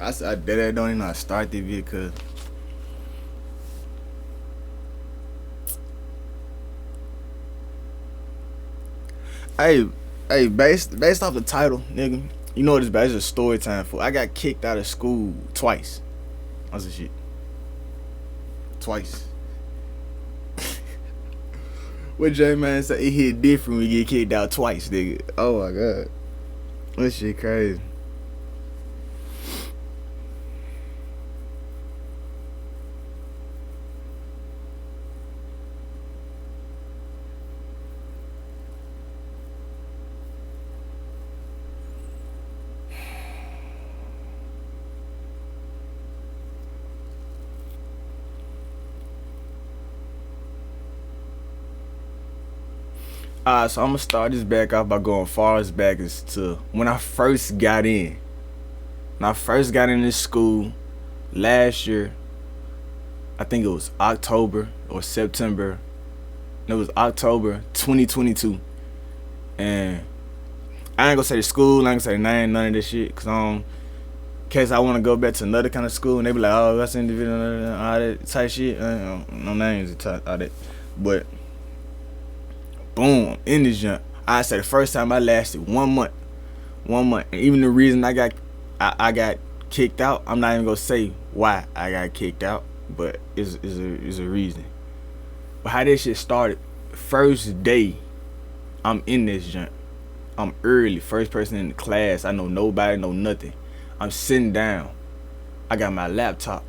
I did that don't even know how to start the video because hey, based off the title, nigga. You know what it's about? It's a story time for. I got kicked out of school twice. That's the shit. Twice. What J Man said? It hit different when you get kicked out twice, nigga. Oh my god, that shit crazy. So I'm gonna start this back off by going far as back as to when I first got in. When I first got in this school last year, I think it was October or September. It was October 2022, and I ain't gonna say the school, I ain't gonna say the name, none of this shit, cause in case I wanna go back to another kind of school and they be like, oh, that's individual, all that type shit. No names, all that, but. Boom, in this jump. I said the first time I lasted 1 month. 1 month. And even the reason I got kicked out, I'm not even gonna say why I got kicked out, but is a reason. But how this shit started, first day I'm in this jump. I'm early, first person in the class. I know nobody, know nothing. I'm sitting down. I got my laptop.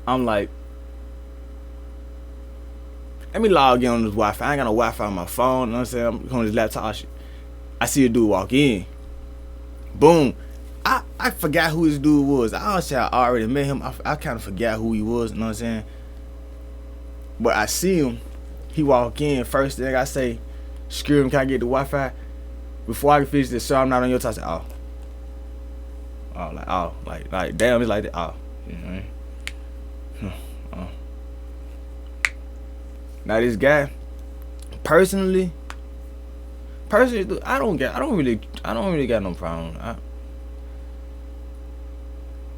I'm like, let me log in on this Wi-Fi. I ain't got no Wi-Fi on my phone. You know what I'm saying? I'm on this laptop. I see a dude walk in. Boom. I forgot who this dude was. I honestly I already met him. I kind of forgot who he was. You know what I'm saying? But I see him. He walk in. First thing I say, screw him, can I get the Wi-Fi? Before I can finish this, sir, I'm not on your time. I say, oh. Like, damn, it's like that. Oh. You know what I mean? Now this guy, personally, I don't really got no problem.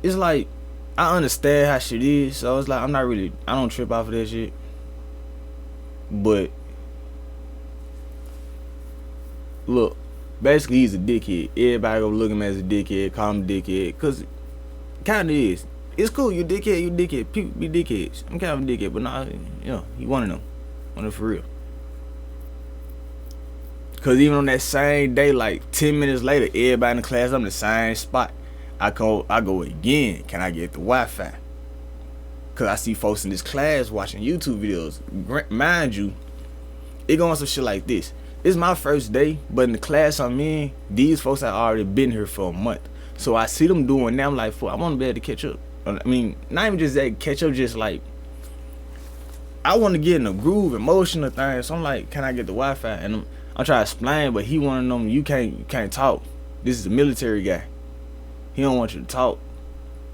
It's like I understand how shit is, so it's like I don't trip off of that shit. But look, basically he's a dickhead. Everybody go look at him as a dickhead, call him a dickhead, cause kind of is. It's cool, you dickhead. People be dickheads. I'm kind of a dickhead, but nah, he one of them. On it for real. Cause even on that same day, like 10 minutes later, everybody in the class, I'm in the same spot. I go again. Can I get the Wi-Fi? Cause I see folks in this class watching YouTube videos. Mind you, it go on some shit like this. It's my first day, but in the class I'm in, these folks have already been here for a month. So I see them doing that. I'm like, I want to be able to catch up. I mean, not even just that catch up, just like I want to get in a groove, emotional thing. So I'm like, can I get the Wi-Fi? And I'm trying to explain, but he one of them. You can't talk. This is a military guy. He don't want you to talk.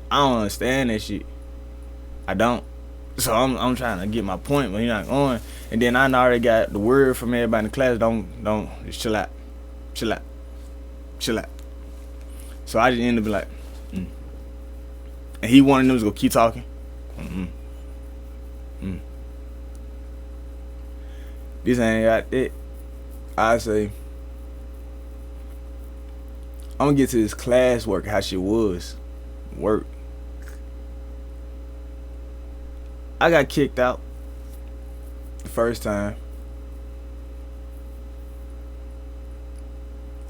I don't understand that shit. I don't. So I'm trying to get my point, but he's not going. And then I already got the word from everybody in the class. Don't just chill out. So I just ended up like, and he wanted them to go keep talking. This ain't got it. I say, I'm gonna get to this class work, how shit was. Work. I got kicked out the first time.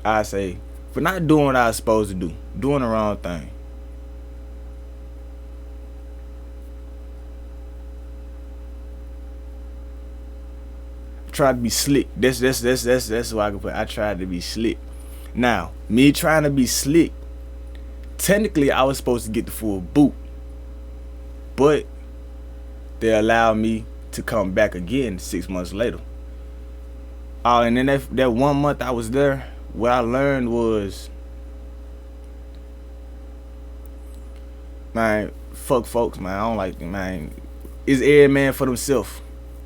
I say, for not doing what I was supposed to do. Doing the wrong thing. Tried to be slick. That's what I can put. I tried to be slick. Now, me trying to be slick, technically I was supposed to get the full boot, but they allowed me to come back again 6 months later. And then that 1 month I was there, what I learned was, man, fuck folks, man. I don't like them, man. It's every man for themselves.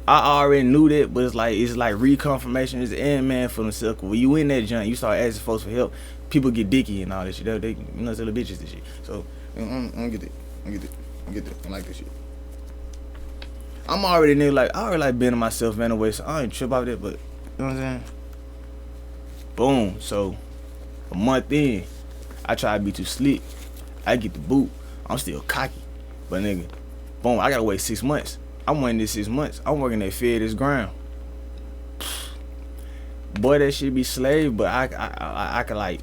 I already knew that, but it's like reconfirmation is the end man for themselves. When you in that junk, you start asking folks for help. People get dicky and all that shit. They you know, little bitches and shit. So I don't get it. I get it. I like this shit. I'm already nigga like I already like being to myself anyway, so I ain't trip out that. But you know what I'm saying? Boom. So a month in, I try to be too slick. I get the boot. I'm still cocky, but nigga, boom. I gotta wait 6 months. I'm waiting this 6 months. I'm working that Fed this ground. Boy, that shit be slave, but I could like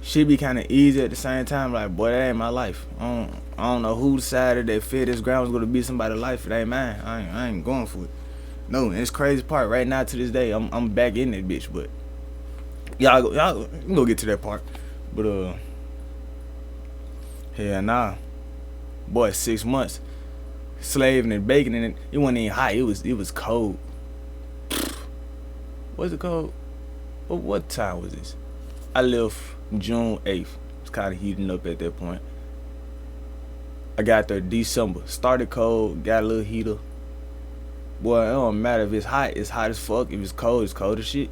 shit be kind of easy at the same time. Like, boy, that ain't my life. I don't know who decided that Fed this ground was gonna be somebody's life. It ain't mine. I ain't going for it. No, and it's crazy part. Right now to this day, I'm back in that bitch. But y'all we can go get to that part. But hell nah, boy, 6 months. Slaving and baking and it wasn't even hot. It was cold. Was it cold? What time was this? I left June 8th. It's kind of heating up at that point. I got there December. Started cold, got a little heater. Boy, it don't matter if it's hot as fuck. If it's cold as shit.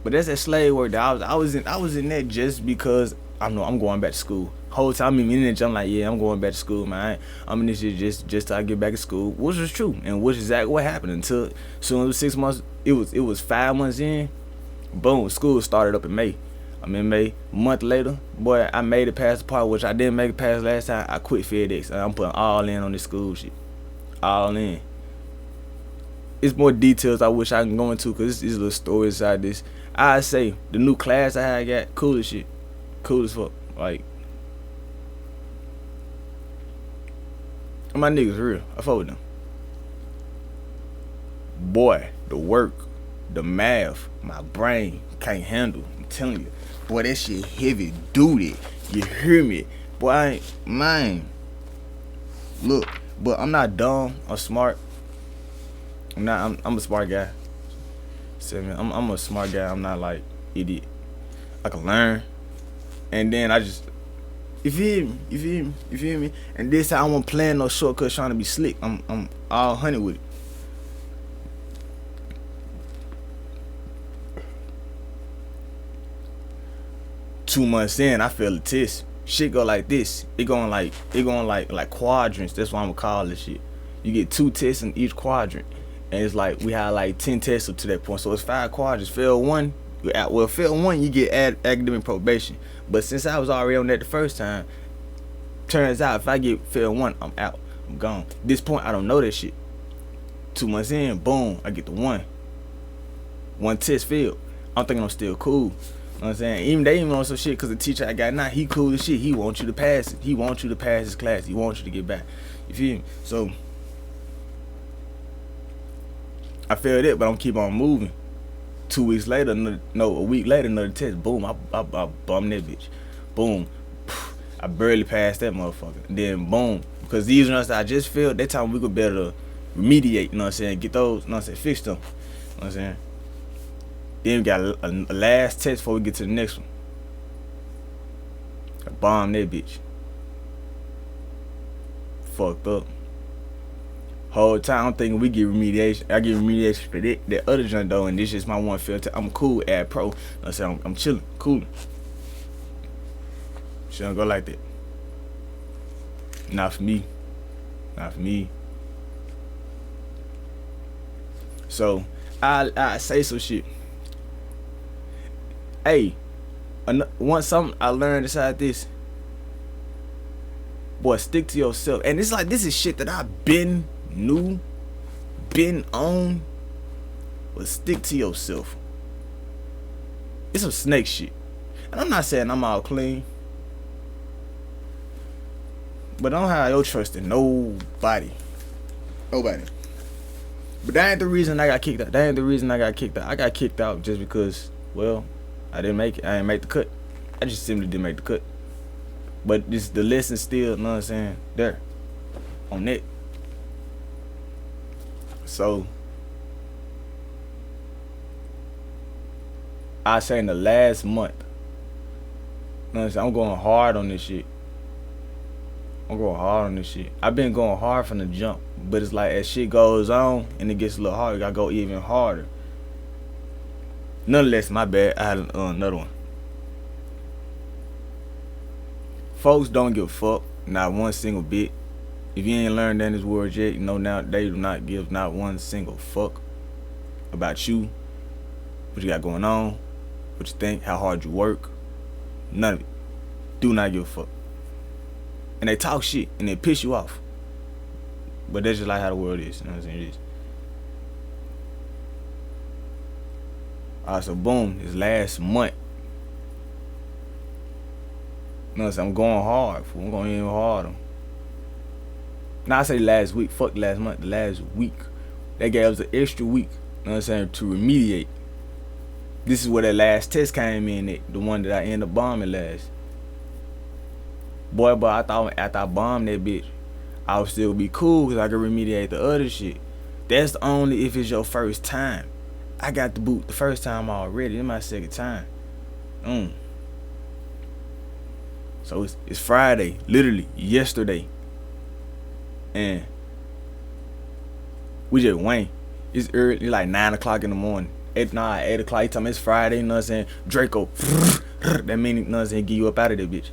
But that's that slave work that I was in that just because I know I'm going back to school. Whole time I'm in it, I'm like, yeah, I'm going back to school, man. I'm in this shit just till I get back to school, which was true, and which is exactly what happened. Until soon as it was 6 months, it was 5 months in. Boom, school started up in May. I'm in May. A month later, boy, I made it past the part which I didn't make it past last time. I quit FedEx. And I'm putting all in on this school shit, all in. It's more details I wish I can go into because there's little stories inside this. I say the new class I had got cool as shit, cool as fuck. Like, my niggas real. I fuck with them. Boy, the work, the math, my brain can't handle. I'm telling you, boy, that shit heavy duty. You hear me? Boy, man. Look, but I'm not dumb. I'm smart. I'm a smart guy. I'm a smart guy. I'm not like idiot. I can learn, and then I just. You feel me? And this time I won't plan no shortcuts trying to be slick. I'm all honey with it. Two months in, I feel the test. Shit go like this. It going like quadrants. That's what I'm gonna call this shit. You get 2 tests in each quadrant, and it's like we had like 10 tests up to that point. So it's 5 quadrants. Fail one, you get academic probation. But since I was already on that the first time, turns out if I get fail 1, I'm out. I'm gone. At this point, I don't know that shit. 2 months in, boom, I get the 1. 1 test failed. I'm thinking I'm still cool. You know what I'm saying? They even on some shit because the teacher I got now, he cool as shit. He wants you to pass it. He wants you to pass his class. He wants you to get back. You feel me? So I failed it, but I'm keep on moving. 2 weeks later, a week later, another test. Boom, I bummed that bitch. Boom, I barely passed that motherfucker. And then boom, because these ones that I just failed, that time we could better remediate. You know what I'm saying? Get those. You know what I'm saying? Fix them. You know what I'm saying? Then we got a last test before we get to the next one. I bombed that bitch. Fucked up. Whole time I'm thinking we get remediation. I get remediation for that other joint though, and this is my one filter. I'm cool at pro. You know what I'm saying? I'm chilling, cool. Shit don't go like that. Not for me. Not for me. So I say some shit. Hey, once something I learned inside this, boy, stick to yourself. And it's like this is shit that I've been on, but stick to yourself. It's some snake shit. And I'm not saying I'm all clean, but I don't have your trust in nobody. Nobody. But that ain't the reason I got kicked out. I got kicked out just because, well, I didn't make it. I didn't make the cut. I just simply didn't make the cut. But the lesson still, you know what I'm saying, there. On it. So I say in the last month, you know what I'm saying, I'm going hard on this shit. I'm going hard on this shit. I've been going hard from the jump, but it's like as shit goes on and it gets a little harder, I gotta go even harder. Nonetheless, my bad. I had another one. Folks don't give a fuck, not one single bit. If you ain't learned that in this world yet, you know now they do not give not one single fuck about you, what you got going on, what you think, how hard you work. None of it. Do not give a fuck. And they talk shit and they piss you off. But that's just like how the world is. You know what I'm saying? It is. Alright, so boom, this last month. You know what I'm saying? I'm going hard, fool. I'm going even harder. Now I say last week, fuck last month, the last week. They gave us an extra week, you know what I'm saying, to remediate. This is where that last test came in, the one that I ended up bombing last. Boy, but I thought after I bombed that bitch, I would still be cool because I could remediate the other shit. That's only if it's your first time. I got the boot the first time already. It's my second time. So it's Friday, literally yesterday. And we just went. It's early, it's like 9 o'clock in the morning. 8 o'clock. You tell me it's Friday, you know what I'm saying? Draco. That meaning, you know what I'm saying, get you up out of that bitch.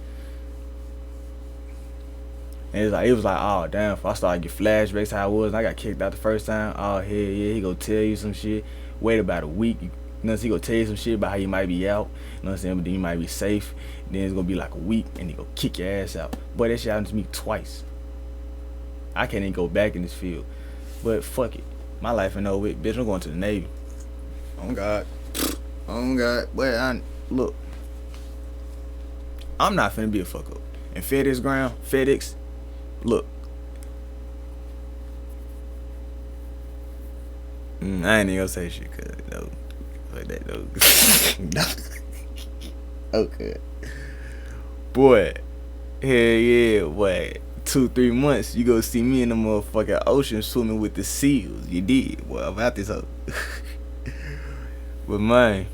And it was like, oh damn, if I started to get flashbacks how I was, and I got kicked out the first time. Oh hell yeah, he gonna tell you some shit. Wait about a week, you know, he gonna tell you some shit about how you might be out, you know what I'm saying, but then you might be safe. Then it's gonna be like a week and he gonna kick your ass out. Boy, that shit happened to me twice. I can't even go back in this field. But fuck it. My life ain't over with, bitch. I'm going to the Navy. Oh God. Oh God. But look. I'm not finna be a fuck up. And FedEx, look. I ain't even gonna say shit, cause no. Like that though. Okay. Boy. Hell yeah, boy. 2-3 months, you go see me in the motherfucking ocean swimming with the seals. You did. Well, I'm out this hoe. But man,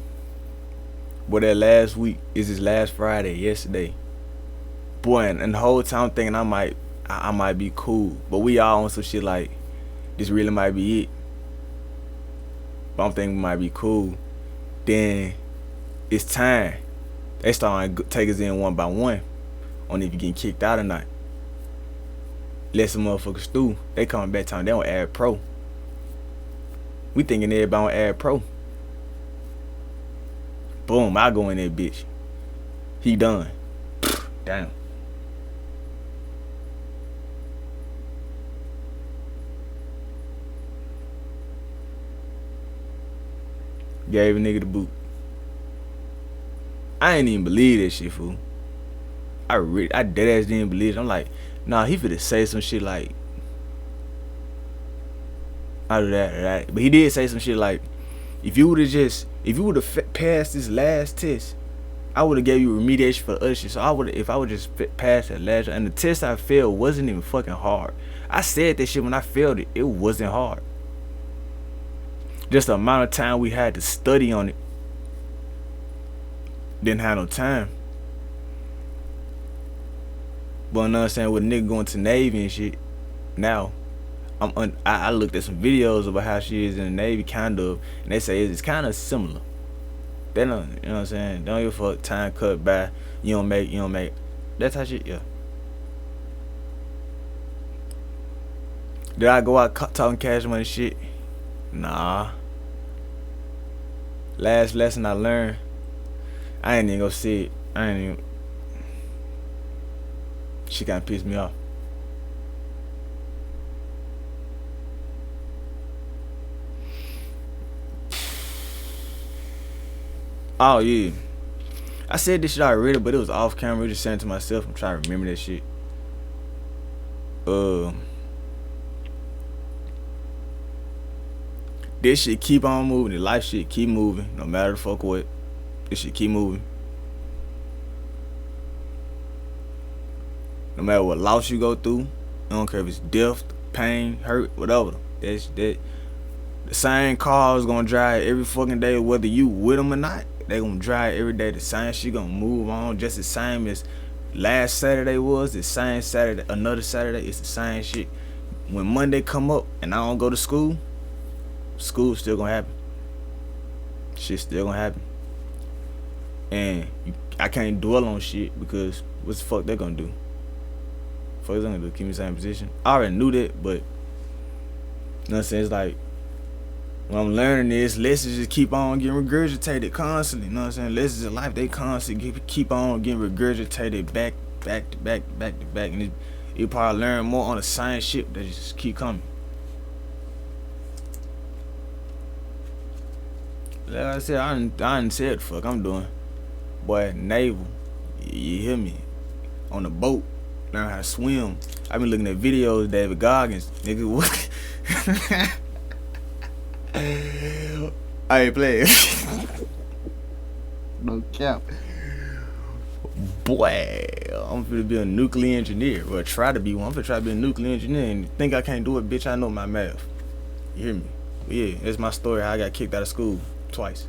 boy, that last week is this last Friday, yesterday. Boy, and the whole time I'm thinking I might be cool. But we all on some shit like, this really might be it. But I'm thinking we might be cool. Then it's time. They starting to take us in one by one on if you getting kicked out or not. Let some motherfuckers through. They coming back time. They don't add pro. We thinking everybody don't add pro. Boom, I go in there, bitch. He done. Damn. Gave a nigga the boot. I ain't even believe that shit, fool. I dead ass didn't believe it. I'm like, nah, he finna say some shit like, I do that. But he did say some shit like, if you would've passed this last test, I would've gave you remediation for the other shit. So if I would just pass that last, and the test I failed wasn't even fucking hard. I said that shit when I failed it. It wasn't hard. Just the amount of time we had to study on it. Didn't have no time. But you know what I'm saying, with a nigga going to Navy and shit, now I looked at some videos about how she is in the Navy, kind of, and they say it's kind of similar. They don't, you know what I'm saying, don't give a fuck, time cut by, you don't make, that's how shit, yeah. Did I go out talking cash money shit? Nah. Last lesson I learned, I ain't even gonna see it. She kinda pissed me off. Oh yeah, I said this shit already, but it was off camera. Just saying to myself, I'm trying to remember that shit. This shit keep on moving. The life shit keep moving, no matter the fuck what. This shit keep moving. No matter what loss you go through, I don't care if it's death, pain, hurt, whatever. The same car is gonna drive every fucking day, whether you with them or not. They gonna drive every day. The same shit gonna move on, just the same as last Saturday was the same Saturday, another Saturday, it's the same shit. When Monday come up and I don't go to school, school's still gonna happen. Shit's still gonna happen. And I can't dwell on shit because what's the fuck they gonna do? Fuck they gonna do? Keep me in the same position. I already knew that, but you know what I'm saying? It's like when I'm learning this, lessons just keep on getting regurgitated constantly. You know what I'm saying? Lessons in life, they constantly keep on getting regurgitated back to back. And you probably learn more on the same shit that just keep coming. Like I said, I didn't say what the fuck I'm doing. Boy, naval, you hear me? On the boat, learn how to swim. I been looking at videos of David Goggins. Nigga, what? I ain't playing. No cap. Boy, I'm finna be a nuclear engineer. Or try to be one. I'm finna try to be a nuclear engineer. And you think I can't do it, bitch? I know my math. You hear me? Yeah, that's my story. How I got kicked out of school twice.